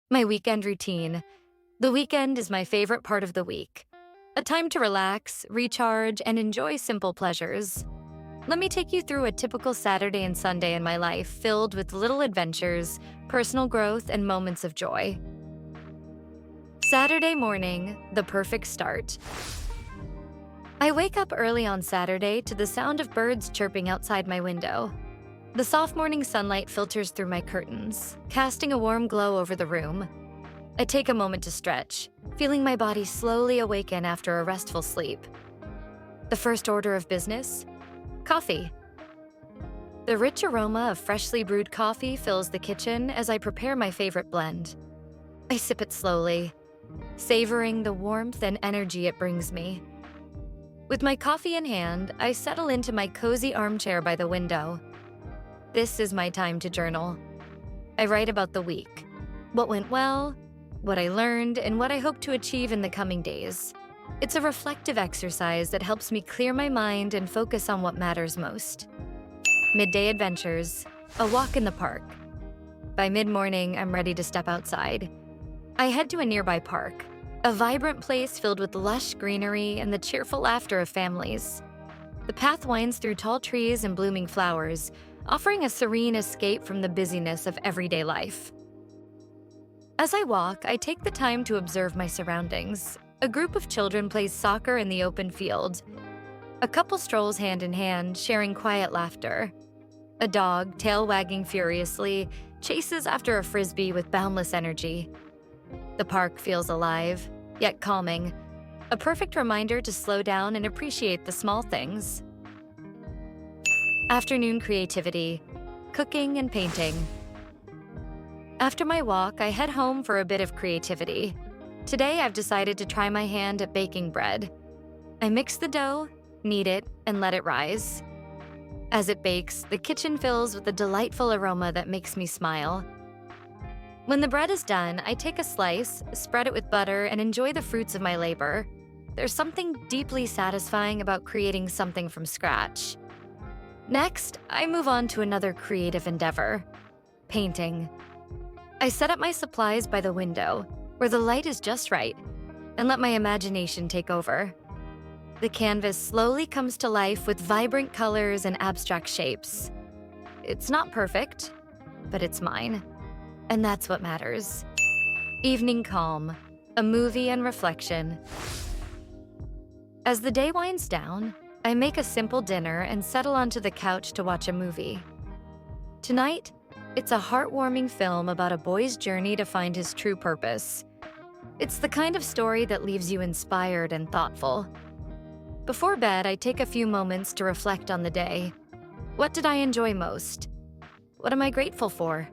My weekend routine. The weekend is my favorite part of the week. A time to relax, recharge, and enjoy simple pleasures. Let me take you through a typical Saturday and Sunday in my life filled with little adventures, personal growth, and moments of joy. Saturday morning, the perfect start. I wake up early on Saturday to the sound of birds chirping outside my window. The soft morning sunlight filters through my curtains, casting a warm glow over the room. I take a moment to stretch, feeling my body slowly awaken after a restful sleep. The first order of business? Coffee. The rich aroma of freshly brewed coffee fills the kitchen as I prepare my favorite blend. I sip it slowly, savoring the warmth and energy it brings me. With my coffee in hand, I settle into my cozy armchair by the window. This is my time to journal. I write about the week, what went well, what I learned, and what I hope to achieve in the coming days. It's a reflective exercise that helps me clear my mind and focus on what matters most. Midday adventures, a walk in the park. By mid-morning, I'm ready to step outside. I head to a nearby park, a vibrant place filled with lush greenery and the cheerful laughter of families. The path winds through tall trees and blooming flowers, offering a serene escape from the busyness of everyday life. As I walk, I take the time to observe my surroundings. A group of children plays soccer in the open field. A couple strolls hand in hand, sharing quiet laughter. A dog, tail wagging furiously, chases after a frisbee with boundless energy. The park feels alive, yet calming, a perfect reminder to slow down and appreciate the small things. Afternoon creativity, cooking and painting. After my walk, I head home for a bit of creativity. Today, I've decided to try my hand at baking bread. I mix the dough, knead it, and let it rise. As it bakes, the kitchen fills with a delightful aroma that makes me smile. When the bread is done, I take a slice, spread it with butter, and enjoy the fruits of my labor. There's something deeply satisfying about creating something from scratch. Next, I move on to another creative endeavor, painting. I set up my supplies by the window, where the light is just right, and let my imagination take over. The canvas slowly comes to life with vibrant colors and abstract shapes. It's not perfect, but it's mine, and that's what matters. Evening calm, a movie and reflection. As the day winds down, I make a simple dinner and settle onto the couch to watch a movie. Tonight, it's a heartwarming film about a boy's journey to find his true purpose. It's the kind of story that leaves you inspired and thoughtful. Before bed, I take a few moments to reflect on the day. What did I enjoy most? What am I grateful for?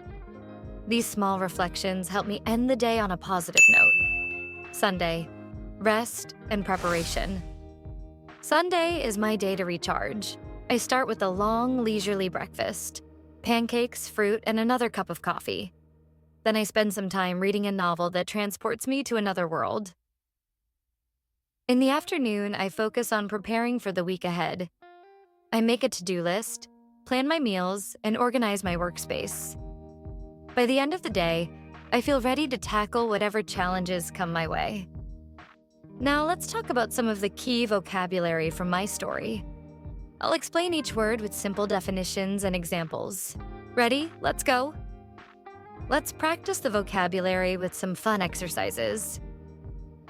These small reflections help me end the day on a positive note. Sunday, rest and preparation. Sunday is my day to recharge. I start with a long, leisurely breakfast, pancakes, fruit, and another cup of coffee. Then I spend some time reading a novel that transports me to another world. In the afternoon, I focus on preparing for the week ahead. I make a to-do list, plan my meals, and organize my workspace. By the end of the day, I feel ready to tackle whatever challenges come my way. Now let's talk about some of the key vocabulary from my story. I'll explain each word with simple definitions and examples. Ready? Let's go. Let's practice the vocabulary with some fun exercises.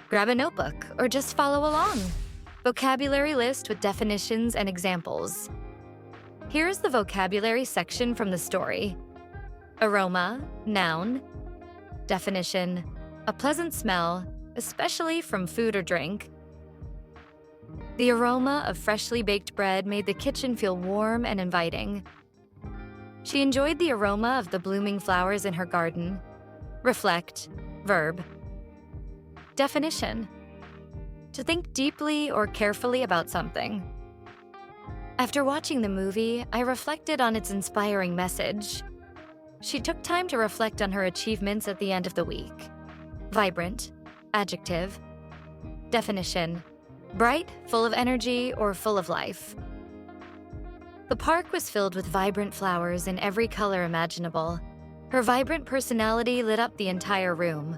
Grab a notebook or just follow along. Vocabulary list with definitions and examples. Here's the vocabulary section from the story. Aroma, noun. Definition, a pleasant smell, especially from food or drink. The aroma of freshly baked bread made the kitchen feel warm and inviting. She enjoyed the aroma of the blooming flowers in her garden. Reflect, verb. Definition, to think deeply or carefully about something. After watching the movie, I reflected on its inspiring message. She took time to reflect on her achievements at the end of the week. Vibrant, adjective. Definition, bright, full of energy, or full of life. The park was filled with vibrant flowers in every color imaginable. Her vibrant personality lit up the entire room.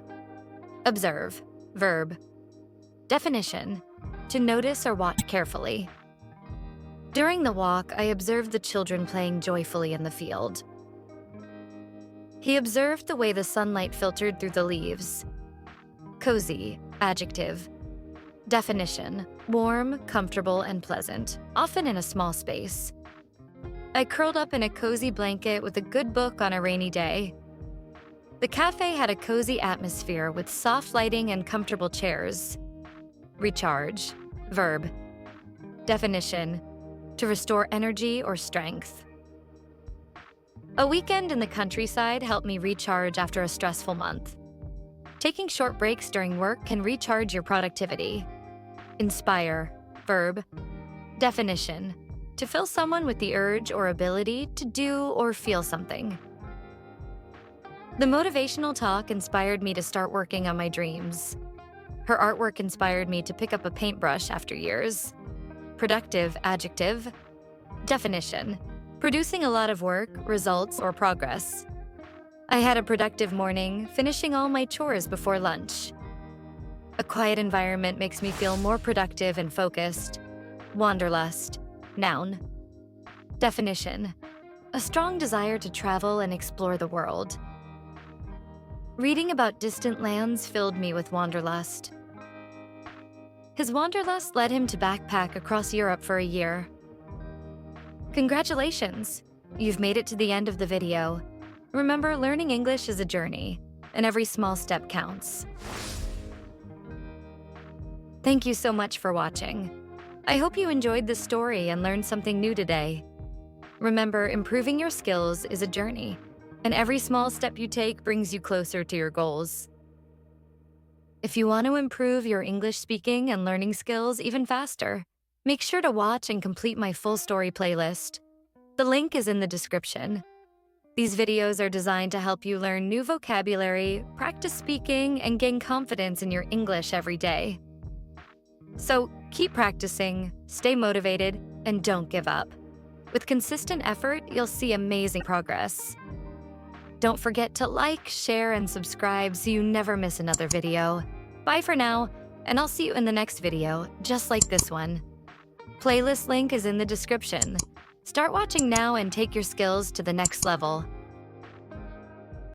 Observe, verb. Definition: to notice or watch carefully. During the walk, I observed the children playing joyfully in the field. He observed the way the sunlight filtered through the leaves. Cozy, adjective. Definition: warm, comfortable, and pleasant, often in a small space. I curled up in a cozy blanket with a good book on a rainy day. The cafe had a cozy atmosphere with soft lighting and comfortable chairs. Recharge, verb. Definition: to restore energy or strength. A weekend in the countryside helped me recharge after a stressful month. Taking short breaks during work can recharge your productivity. Inspire, verb. Definition: to fill someone with the urge or ability to do or feel something. The motivational talk inspired me to start working on my dreams. Her artwork inspired me to pick up a paintbrush after years. Productive, adjective. Definition: producing a lot of work, results, or progress. I had a productive morning, finishing all my chores before lunch. A quiet environment makes me feel more productive and focused. Wanderlust, noun. Definition: a strong desire to travel and explore the world. Reading about distant lands filled me with wanderlust. His wanderlust led him to backpack across Europe for a year. Congratulations! You've made it to the end of the video. Remember, learning English is a journey, and every small step counts. Thank you so much for watching. I hope you enjoyed this story and learned something new today. Remember, improving your skills is a journey, and every small step you take brings you closer to your goals. If you want to improve your English speaking and learning skills even faster, make sure to watch and complete my full story playlist. The link is in the description. These videos are designed to help you learn new vocabulary, practice speaking, and gain confidence in your English every day. So keep practicing, stay motivated, and don't give up. With consistent effort, you'll see amazing progress. Don't forget to like, share, and subscribe so you never miss another video. Bye for now, and I'll see you in the next video, just like this one. Playlist link is in the description. Start watching now and take your skills to the next level.